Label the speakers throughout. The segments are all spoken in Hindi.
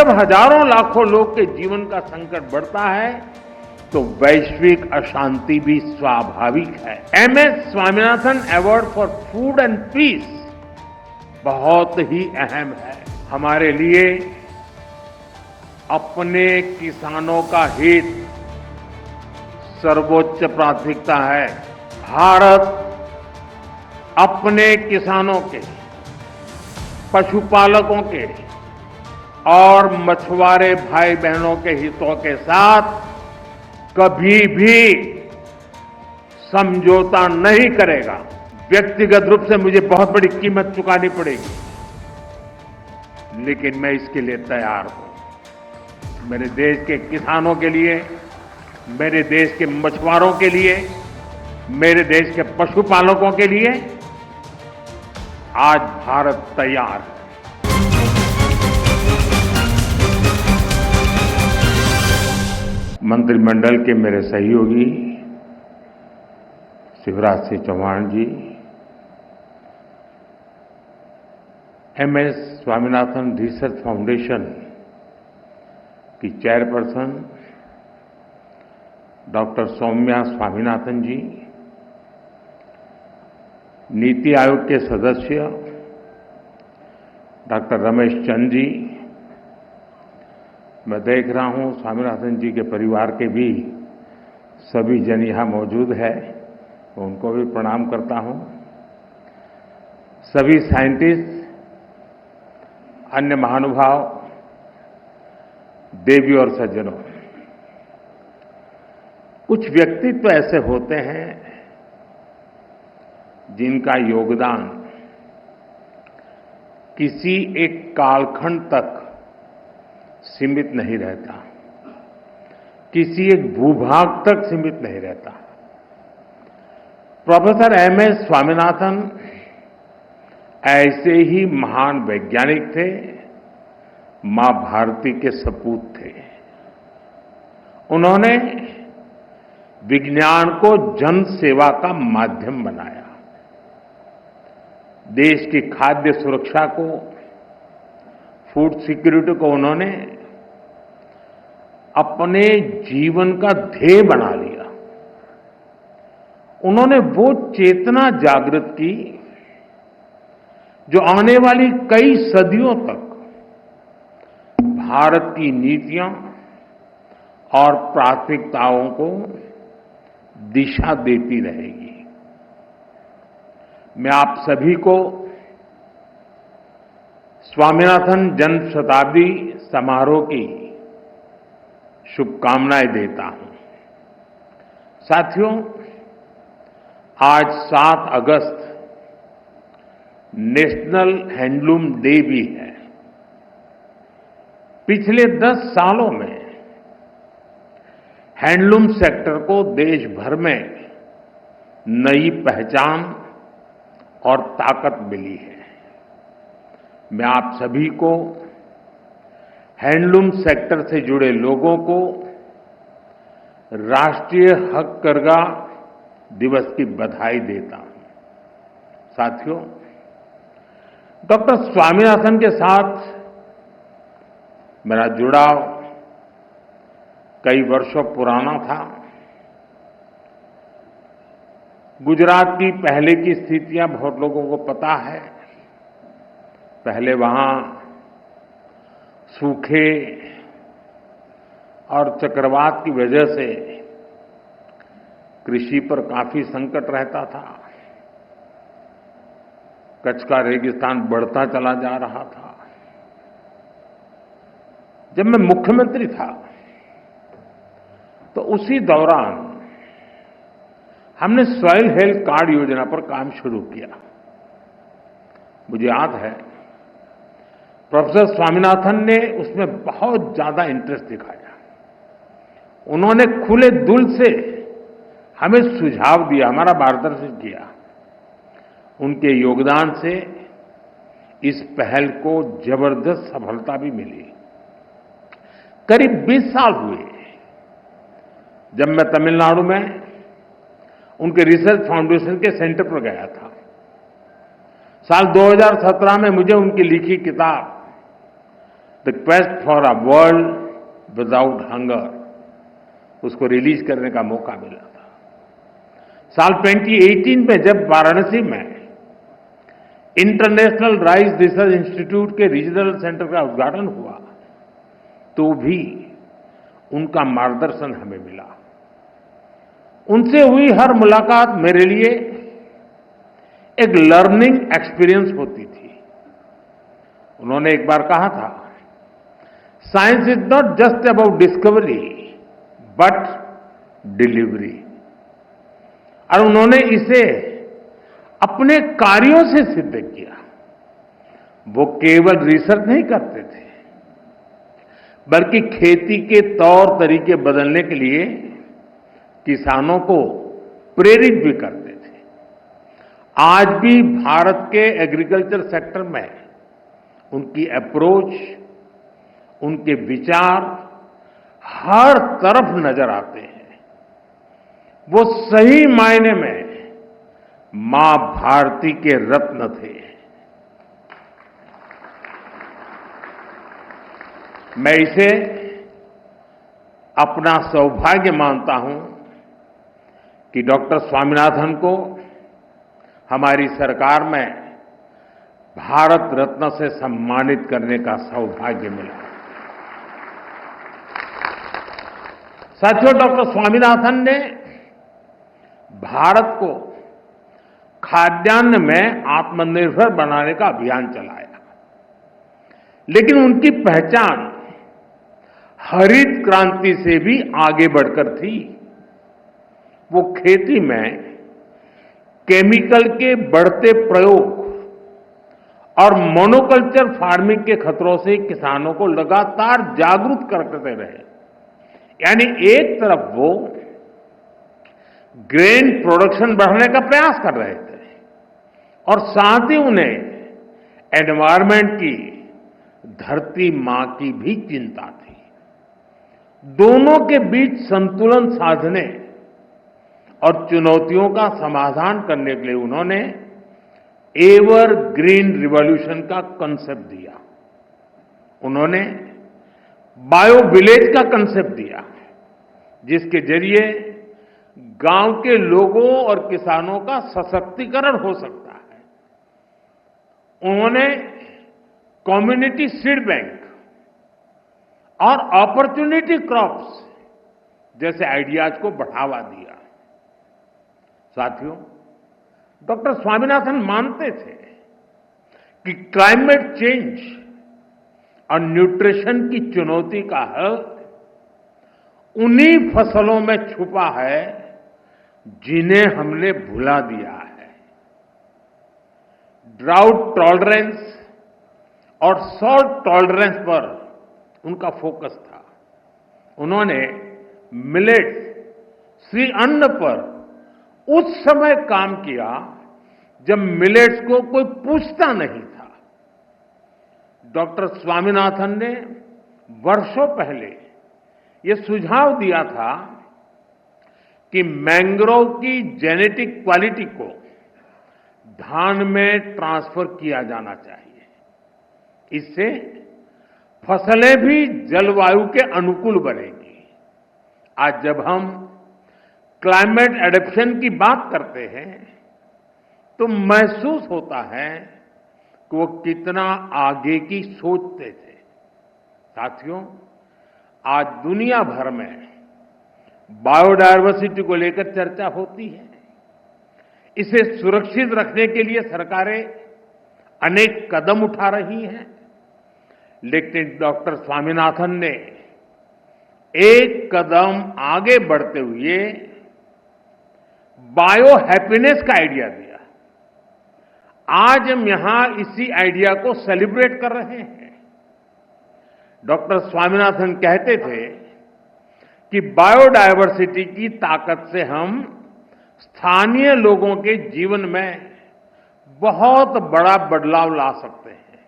Speaker 1: जब हजारों लाखों लोग के जीवन का संकट बढ़ता है तो वैश्विक अशांति भी स्वाभाविक है। MS Swaminathan award for food and peace बहुत ही अहम है। हमारे लिए अपने किसानों का हित सर्वोच्च प्राथमिकता है। भारत अपने किसानों के, पशुपालकों के और मछुआरे भाई बहनों के हितों के साथ कभी भी समझौता नहीं करेगा। व्यक्तिगत रूप से मुझे बहुत बड़ी कीमत चुकानी पड़ेगी, लेकिन मैं इसके लिए तैयार हूं। मेरे देश के किसानों के लिए, मेरे देश के मछुआरों के लिए, मेरे देश के पशुपालकों के लिए आज भारत तैयार है। मंत्रिमंडल के मेरे सहयोगी शिवराज सिंह चौहान जी, एमएस स्वामीनाथन रिसर्च फाउंडेशन की चेयरपर्सन डॉक्टर सौम्या स्वामीनाथन जी, नीति आयोग के सदस्य डॉक्टर रमेश चंद जी, मैं देख रहा हूं स्वामीनाथन जी के परिवार के भी सभी जन यहां मौजूद है, उनको भी प्रणाम करता हूं। सभी साइंटिस्ट, अन्य महानुभाव, देवी और सज्जनों, कुछ व्यक्तित्व ऐसे होते हैं जिनका योगदान किसी एक कालखंड तक सीमित नहीं रहता, किसी एक भूभाग तक सीमित नहीं रहता। प्रोफेसर एमएस स्वामीनाथन ऐसे ही महान वैज्ञानिक थे, मां भारती के सपूत थे। उन्होंने विज्ञान को जन सेवा का माध्यम बनाया। देश की खाद्य सुरक्षा को, फूड सिक्योरिटी को उन्होंने अपने जीवन का ध्येय बना लिया। उन्होंने वो चेतना जागृत की जो आने वाली कई सदियों तक भारत की नीतियां और प्राथमिकताओं को दिशा देती रहेगी। मैं आप सभी को स्वामीनाथन जन्म शताब्दी समारोह की शुभकामनाएं देता हूं। साथियों, आज 7 अगस्त नेशनल हैंडलूम डे भी है। पिछले 10 सालों में हैंडलूम सेक्टर को देश भर में नई पहचान और ताकत मिली है। मैं आप सभी को हैंडलूम सेक्टर से जुड़े लोगों को राष्ट्रीय हथकरघा दिवस की बधाई देता हूं। साथियों, डॉक्टर स्वामीनाथन के साथ मेरा जुड़ाव कई वर्षों पुराना था। गुजरात की पहले की स्थितियां बहुत लोगों को पता है। पहले वहां सूखे और चक्रवात की वजह से कृषि पर काफी संकट रहता था। कच्छ का रेगिस्तान बढ़ता चला जा रहा था। जब मैं मुख्यमंत्री था तो उसी दौरान हमने सॉइल हेल्थ कार्ड योजना पर काम शुरू किया। मुझे याद है प्रोफेसर स्वामीनाथन ने उसमें बहुत ज्यादा इंटरेस्ट दिखाया। उन्होंने खुले दिल से हमें सुझाव दिया, हमारा मार्गदर्शन किया। उनके योगदान से इस पहल को जबरदस्त सफलता भी मिली। करीब 20 साल हुए जब मैं तमिलनाडु में उनके रिसर्च फाउंडेशन के सेंटर पर गया था। साल 2017 में मुझे उनकी लिखी किताब the quest for a world without hunger उसको रिलीज करने का मौका मिला था। साल 2018 में जब वाराणसी में इंटरनेशनल राइस रिसर्च इंस्टीट्यूट के रीजनल सेंटर का उद्घाटन हुआ तो भी उनका मार्गदर्शन हमें मिला। उनसे हुई हर मुलाकात मेरे लिए एक लर्निंग एक्सपीरियंस होती थी। उन्होंने एक बार कहा था, science is not just about discovery but delivery. और उन्होंने इसे अपने कार्यों से सिद्ध किया। वो केवल रिसर्च नहीं करते थे बल्कि खेती के तौर तरीके बदलने के लिए किसानों को प्रेरित भी करते थे। आज भी भारत के एग्रीकल्चर सेक्टर में उनकी अप्रोच, उनके विचार हर तरफ नजर आते हैं। वो सही मायने में मां भारती के रत्न थे। मैं इसे अपना सौभाग्य मानता हूं कि डॉक्टर स्वामीनाथन को हमारी सरकार में भारत रत्न से सम्मानित करने का सौभाग्य मिला। साथियों, डॉक्टर स्वामीनाथन ने भारत को खाद्यान्न में आत्मनिर्भर बनाने का अभियान चलाया, लेकिन उनकी पहचान हरित क्रांति से भी आगे बढ़कर थी। वो खेती में केमिकल के बढ़ते प्रयोग और मोनोकल्चर फार्मिंग के खतरों से किसानों को लगातार जागरूक करते रहे। यानी एक तरफ वो ग्रेन प्रोडक्शन बढ़ाने का प्रयास कर रहे थे और साथ ही उन्हें एनवायरमेंट की, धरती मां की भी चिंता थी। दोनों के बीच संतुलन साधने और चुनौतियों का समाधान करने के लिए उन्होंने एवर ग्रीन रिवॉल्यूशन का कंसेप्ट दिया। उन्होंने बायो विलेज का कंसेप्ट दिया, जिसके जरिए गांव के लोगों और किसानों का सशक्तिकरण हो सकता है। उन्होंने कम्युनिटी सीड बैंक और अपॉर्चुनिटी क्रॉप्स जैसे आइडियाज को बढ़ावा दिया। साथियों, डॉक्टर स्वामीनाथन मानते थे कि क्लाइमेट चेंज और न्यूट्रिशन की चुनौती का हल उन्हीं फसलों में छुपा है जिन्हें हमने भुला दिया है। ड्राउट टॉलरेंस और सॉल्ट टॉलरेंस पर उनका फोकस था। उन्होंने मिलेट्स, श्री अन्न पर उस समय काम किया जब मिलेट्स को कोई पूछता नहीं था। डॉक्टर स्वामीनाथन ने वर्षों पहले ये सुझाव दिया था कि मैंग्रोव की जेनेटिक क्वालिटी को धान में ट्रांसफर किया जाना चाहिए। इससे फसलें भी जलवायु के अनुकूल बनेगी। आज जब हम क्लाइमेट एडेप्शन की बात करते हैं तो महसूस होता है कि वो कितना आगे की सोचते थे। साथियों, आज दुनिया भर में बायोडायवर्सिटी को लेकर चर्चा होती है। इसे सुरक्षित रखने के लिए सरकारें अनेक कदम उठा रही हैं, लेकिन डॉक्टर स्वामीनाथन ने एक कदम आगे बढ़ते हुए बायो हैप्पीनेस का आइडिया दिया। आज हम यहां इसी आइडिया को सेलिब्रेट कर रहे हैं। डॉक्टर स्वामीनाथन कहते थे कि बायोडायवर्सिटी की ताकत से हम स्थानीय लोगों के जीवन में बहुत बड़ा बदलाव ला सकते हैं।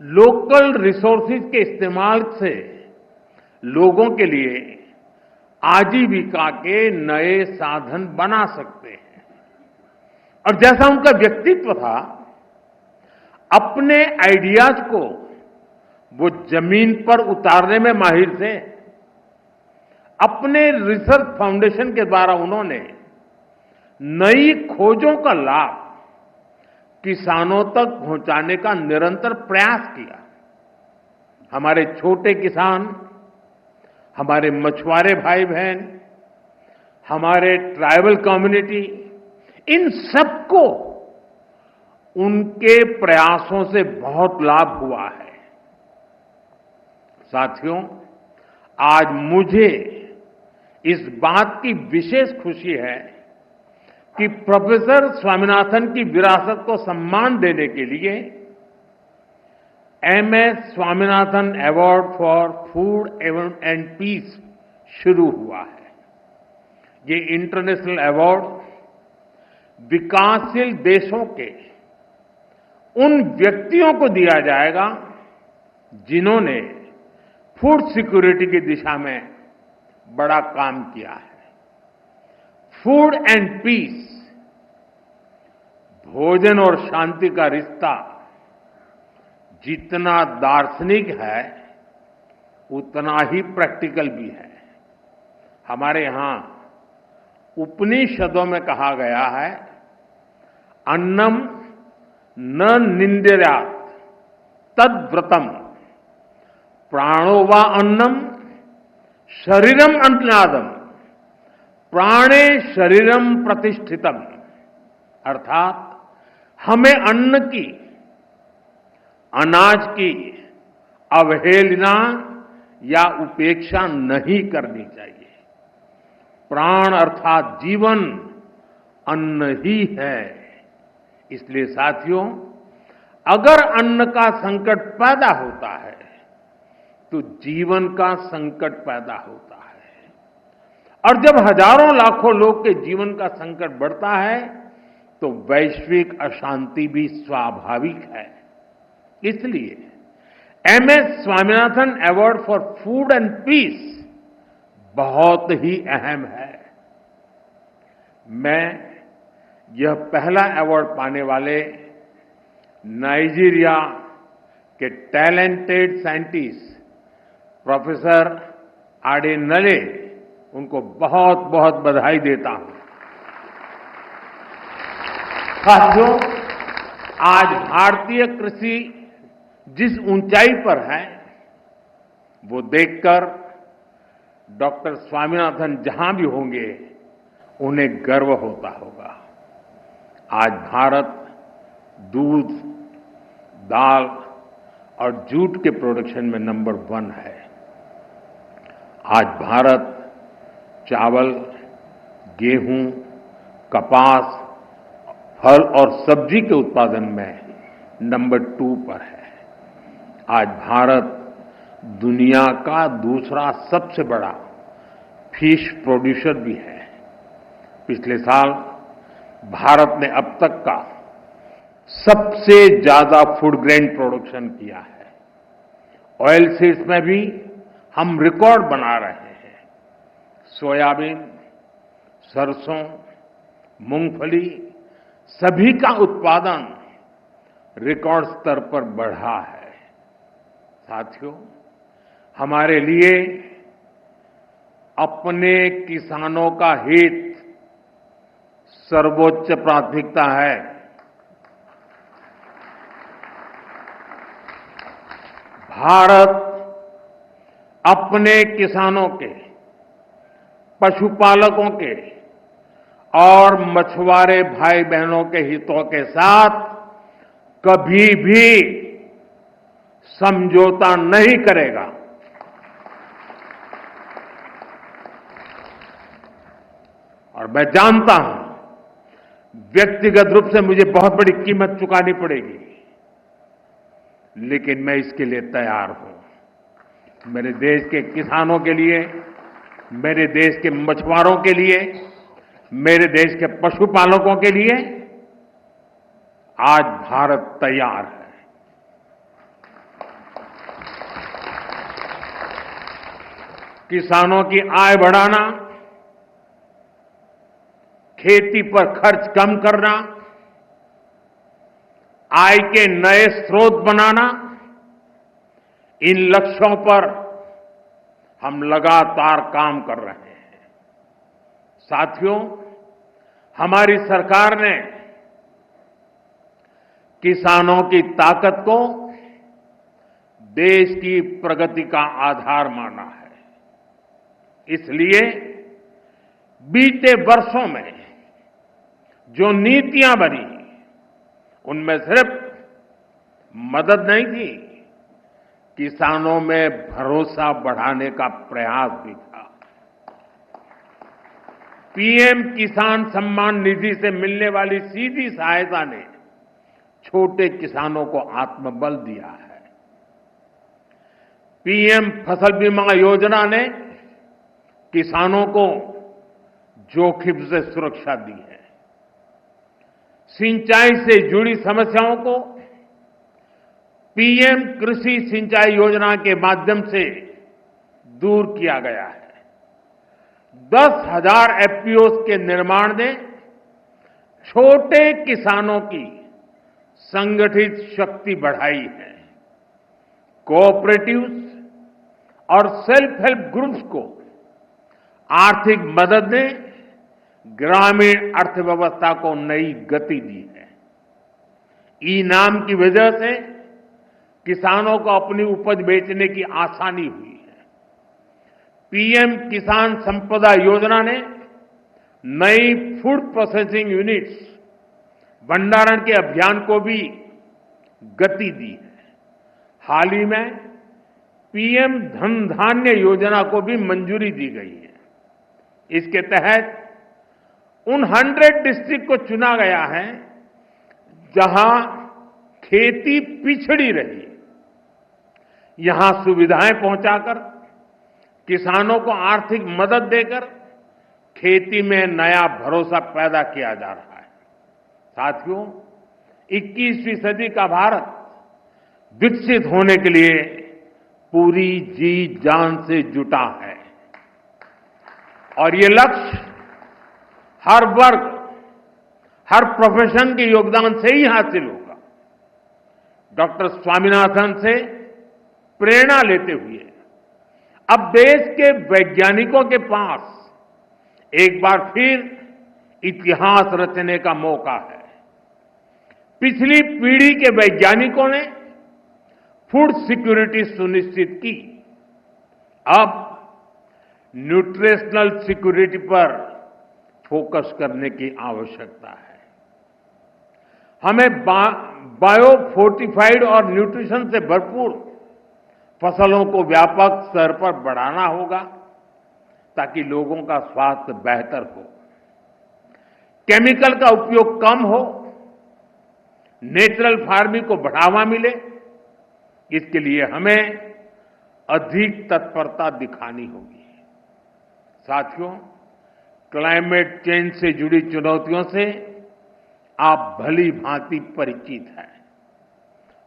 Speaker 1: लोकल रिसोर्सेज के इस्तेमाल से लोगों के लिए आजीविका के नए साधन बना सकते हैं। और जैसा उनका व्यक्तित्व था, अपने आइडियाज को वो जमीन पर उतारने में माहिर थे। अपने रिसर्च फाउंडेशन के द्वारा उन्होंने नई खोजों का लाभ किसानों तक पहुंचाने का निरंतर प्रयास किया। हमारे छोटे किसान, हमारे मछुआरे भाई बहन, हमारे ट्राइबल कम्युनिटी, इन सबको उनके प्रयासों से बहुत लाभ हुआ है। साथियों, आज मुझे इस बात की विशेष खुशी है कि प्रोफेसर स्वामीनाथन की विरासत को सम्मान देने के लिए MS Swaminathan award for food and peace शुरू हुआ है। ये इंटरनेशनल अवार्ड विकासशील देशों के उन व्यक्तियों को दिया जाएगा जिन्होंने फूड सिक्योरिटी की दिशा में बड़ा काम किया है। फूड एंड पीस, भोजन और शांति का रिश्ता जितना दार्शनिक है उतना ही प्रैक्टिकल भी है। हमारे यहां उपनिषदों में कहा गया है, अन्नम न निंद्यात् तद्व्रतम, प्राणो वा अन्नम शरीरम अन्नादम, प्राणे शरीरम प्रतिष्ठितम। अर्थात हमें अन्न की, अनाज की अवहेलना या उपेक्षा नहीं करनी चाहिए। प्राण अर्थात जीवन अन्न ही है। इसलिए साथियों, अगर अन्न का संकट पैदा होता है तो जीवन का संकट पैदा होता है, और जब हजारों लाखों लोग के जीवन का संकट बढ़ता है तो वैश्विक अशांति भी स्वाभाविक है। इसलिए MS Swaminathan award for food and peace बहुत ही अहम है। मैं यह पहला अवार्ड पाने वाले नाइजीरिया के टैलेंटेड साइंटिस्ट प्रोफेसर आडेनले, उनको बहुत बहुत बधाई देता हूं। साथियों, आज भारतीय कृषि जिस ऊंचाई पर है वो देखकर डॉक्टर स्वामीनाथन जहां भी होंगे उन्हें गर्व होता होगा। आज भारत दूध, दाल और जूट के प्रोडक्शन में नंबर 1 है। आज भारत चावल, गेहूं, कपास, फल और सब्जी के उत्पादन में नंबर 2 पर है। आज भारत दुनिया का दूसरा सबसे बड़ा फिश प्रोड्यूसर भी है। पिछले साल भारत ने अब तक का सबसे ज्यादा फूड ग्रेन प्रोडक्शन किया है। ऑयल सीड्स में भी हम रिकॉर्ड बना रहे हैं। सोयाबीन, सरसों, मूंगफली, सभी का उत्पादन रिकॉर्ड स्तर पर बढ़ा है। साथियों, हमारे लिए अपने किसानों का हित सर्वोच्च प्राथमिकता है। भारत अपने किसानों के, पशुपालकों के और मछुआरे भाई बहनों के हितों के साथ कभी भी समझौता नहीं करेगा। और मैं जानता हूं व्यक्तिगत रूप से मुझे बहुत बड़ी कीमत चुकानी पड़ेगी, लेकिन मैं इसके लिए तैयार हूं। मेरे देश के किसानों के लिए, मेरे देश के मछुआरों के लिए, मेरे देश के पशुपालकों के लिए आज भारत तैयार है। किसानों की आय बढ़ाना, खेती पर खर्च कम करना, आय के नए स्रोत बनाना, इन लक्ष्यों पर हम लगातार काम कर रहे हैं। साथियों, हमारी सरकार ने किसानों की ताकत को देश की प्रगति का आधार माना है। इसलिए बीते वर्षों में जो नीतियां बनी, उनमें सिर्फ मदद नहीं थी, किसानों में भरोसा बढ़ाने का प्रयास भी था। पीएम किसान सम्मान निधि से मिलने वाली सीधी सहायता ने छोटे किसानों को आत्मबल दिया है। पीएम फसल बीमा योजना ने किसानों को जोखिम से सुरक्षा दी है। सिंचाई से जुड़ी समस्याओं को पीएम कृषि सिंचाई योजना के माध्यम से दूर किया गया है। 10,000 एफपीओस के निर्माण ने छोटे किसानों की संगठित शक्ति बढ़ाई है। कोऑपरेटिव्स और सेल्फ हेल्प ग्रुप्स को आर्थिक मदद ने ग्रामीण अर्थव्यवस्था को नई गति दी है। ई-नाम की वजह से किसानों को अपनी उपज बेचने की आसानी हुई है। पीएम किसान संपदा योजना ने नई फूड प्रोसेसिंग यूनिट्स, भंडारण के अभियान को भी गति दी है। हाल ही में पीएम धन धान्य योजना को भी मंजूरी दी गई है। इसके तहत उन 100 डिस्ट्रिक्ट को चुना गया है जहां खेती पिछड़ी रही। यहां सुविधाएं पहुंचाकर, किसानों को आर्थिक मदद देकर खेती में नया भरोसा पैदा किया जा रहा है। साथियों, 21वीं सदी का भारत विकसित होने के लिए पूरी जी जान से जुटा है और ये लक्ष्य हर वर्ग, हर प्रोफेशन के योगदान से ही हासिल होगा। डॉक्टर स्वामीनाथन से प्रेरणा लेते हुए अब देश के वैज्ञानिकों के पास एक बार फिर इतिहास रचने का मौका है। पिछली पीढ़ी के वैज्ञानिकों ने फूड सिक्योरिटी सुनिश्चित की। अब न्यूट्रिशनल सिक्योरिटी पर फोकस करने की आवश्यकता है। हमें बायो फोर्टिफाइड और न्यूट्रिशन से भरपूर फसलों को व्यापक स्तर पर बढ़ाना होगा ताकि लोगों का स्वास्थ्य बेहतर हो, केमिकल का उपयोग कम हो, नेचुरल फार्मिंग को बढ़ावा मिले। इसके लिए हमें अधिक तत्परता दिखानी होगी। साथियों, क्लाइमेट चेंज से जुड़ी चुनौतियों से आप भली भांति परिचित हैं।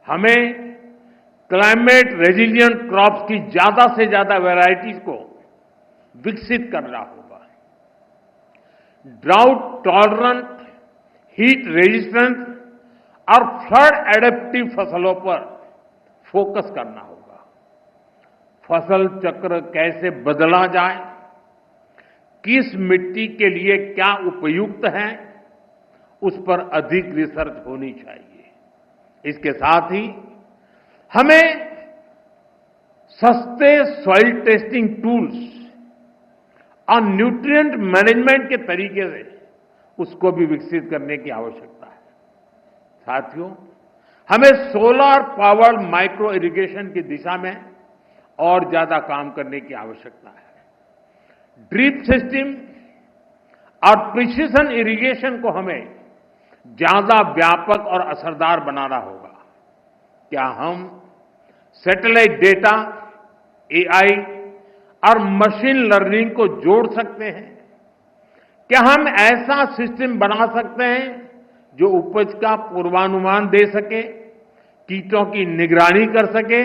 Speaker 1: हमें क्लाइमेट रेजिलिएंट क्रॉप्स की ज्यादा से ज्यादा वैरायटीज को विकसित करना होगा। ड्राउट टॉलरेंट, हीट रेजिस्टेंट और फ्लड एडेप्टिव फसलों पर फोकस करना होगा। फसल चक्र कैसे बदला जाए, किस मिट्टी के लिए क्या उपयुक्त है, उस पर अधिक रिसर्च होनी चाहिए। इसके साथ ही हमें सस्ते सॉइल टेस्टिंग टूल्स और न्यूट्रिएंट मैनेजमेंट के तरीके से उसको भी विकसित करने की आवश्यकता है। साथियों, हमें सोलर पावर्ड माइक्रो इरिगेशन की दिशा में और ज्यादा काम करने की आवश्यकता है। ड्रिप सिस्टम और प्रिसिशन इरिगेशन को हमें ज्यादा व्यापक और असरदार बनाना होगा। क्या हम सैटेलाइट डेटा, एआई और मशीन लर्निंग को जोड़ सकते हैं? क्या हम ऐसा सिस्टम बना सकते हैं जो उपज का पूर्वानुमान दे सके, कीटों की निगरानी कर सके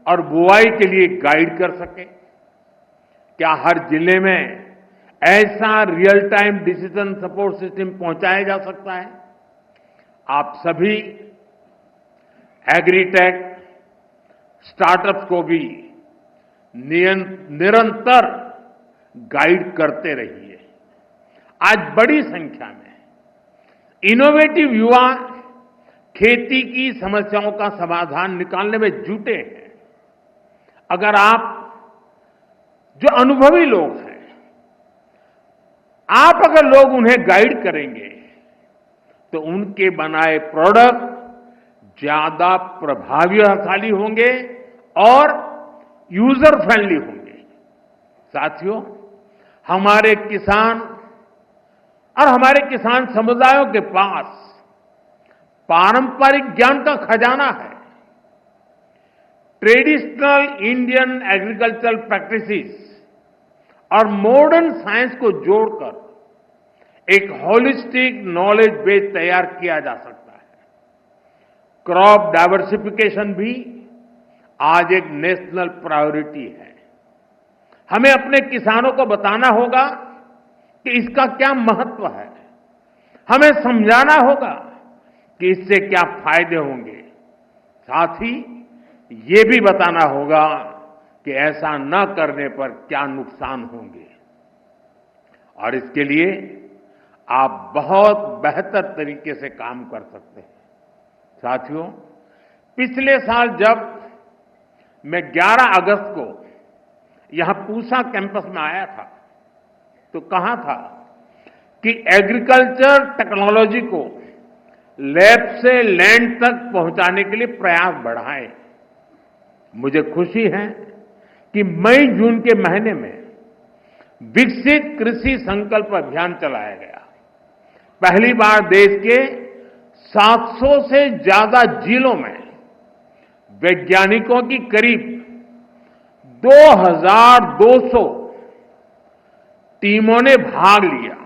Speaker 1: और बुआई के लिए गाइड कर सके? क्या हर जिले में ऐसा real time decision support system पहुंचाया जा सकता है? आप सभी एग्रीटेक, स्टार्टअप्स को भी निरंतर गाइड करते रहिए। आज बड़ी संख्या में इनोवेटिव युवा खेती की समस्याओं का समाधान निकालने में जुटे हैं। अगर आप जो अनुभवी लोग हैं, आप अगर लोग उन्हें गाइड करेंगे तो उनके बनाए प्रोडक्ट ज्यादा प्रभावशाली होंगे और यूजर फ्रेंडली होंगे। साथियों, हमारे किसान और हमारे किसान समुदायों के पास पारंपरिक ज्ञान का खजाना है। ट्रेडिशनल इंडियन एग्रीकल्चरल प्रैक्टिसेस और मॉडर्न साइंस को जोड़कर एक होलिस्टिक नॉलेज बेस तैयार किया जा सकता है। क्रॉप डाइवर्सिफिकेशन भी आज एक नेशनल प्रायोरिटी है। हमें अपने किसानों को बताना होगा कि इसका क्या महत्व है। हमें समझाना होगा कि इससे क्या फायदे होंगे। साथ ही ये भी बताना होगा कि ऐसा न करने पर क्या नुकसान होंगे। और इसके लिए आप बहुत बेहतर तरीके से काम कर सकते हैं। साथियों, पिछले साल जब मैं 11 अगस्त को यहां पूसा कैंपस में आया था तो कहा था कि एग्रीकल्चर टेक्नोलॉजी को लैब से लैंड तक पहुंचाने के लिए प्रयास बढ़ाएं। मुझे खुशी है कि मई जून के महीने में विकसित कृषि संकल्प अभियान चलाया गया। पहली बार देश के 700 से ज्यादा जिलों में वैज्ञानिकों की करीब 2200 टीमों ने भाग लिया।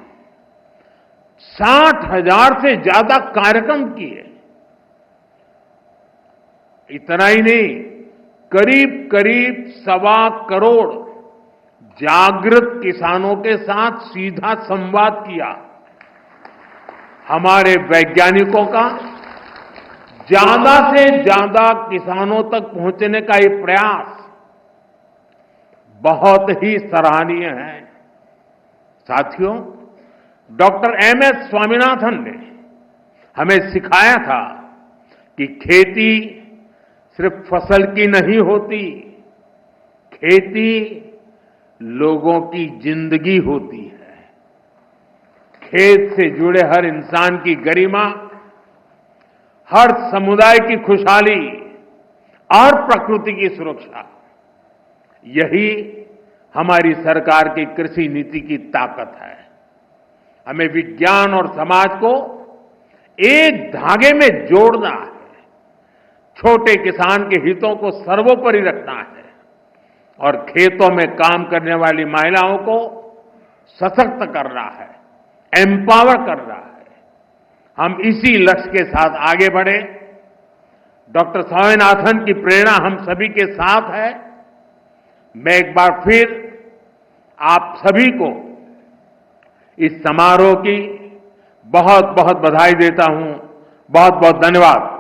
Speaker 1: 60,000 से ज्यादा कार्यक्रम किए। इतना ही नहीं, करीब करीब 1.25 करोड़ जागृत किसानों के साथ सीधा संवाद किया। हमारे वैज्ञानिकों का ज्यादा से ज्यादा किसानों तक पहुंचने का ये प्रयास बहुत ही सराहनीय है। साथियों, डॉक्टर एमएस स्वामीनाथन ने हमें सिखाया था कि खेती सिर्फ फसल की नहीं होती, खेती लोगों की जिंदगी होती है। खेत से जुड़े हर इंसान की गरिमा, हर समुदाय की खुशहाली और प्रकृति की सुरक्षा, यही हमारी सरकार की कृषि नीति की ताकत है। हमें विज्ञान और समाज को एक धागे में जोड़ना है। छोटे किसान के हितों को सर्वोपरि रखना है और खेतों में काम करने वाली महिलाओं को सशक्त करना है, एम्पावर करना है। हम इसी लक्ष्य के साथ आगे बढ़े। डॉक्टर स्वामीनाथन की प्रेरणा हम सभी के साथ है। मैं एक बार फिर आप सभी को इस समारोह की बहुत बहुत बधाई देता हूं। बहुत बहुत धन्यवाद।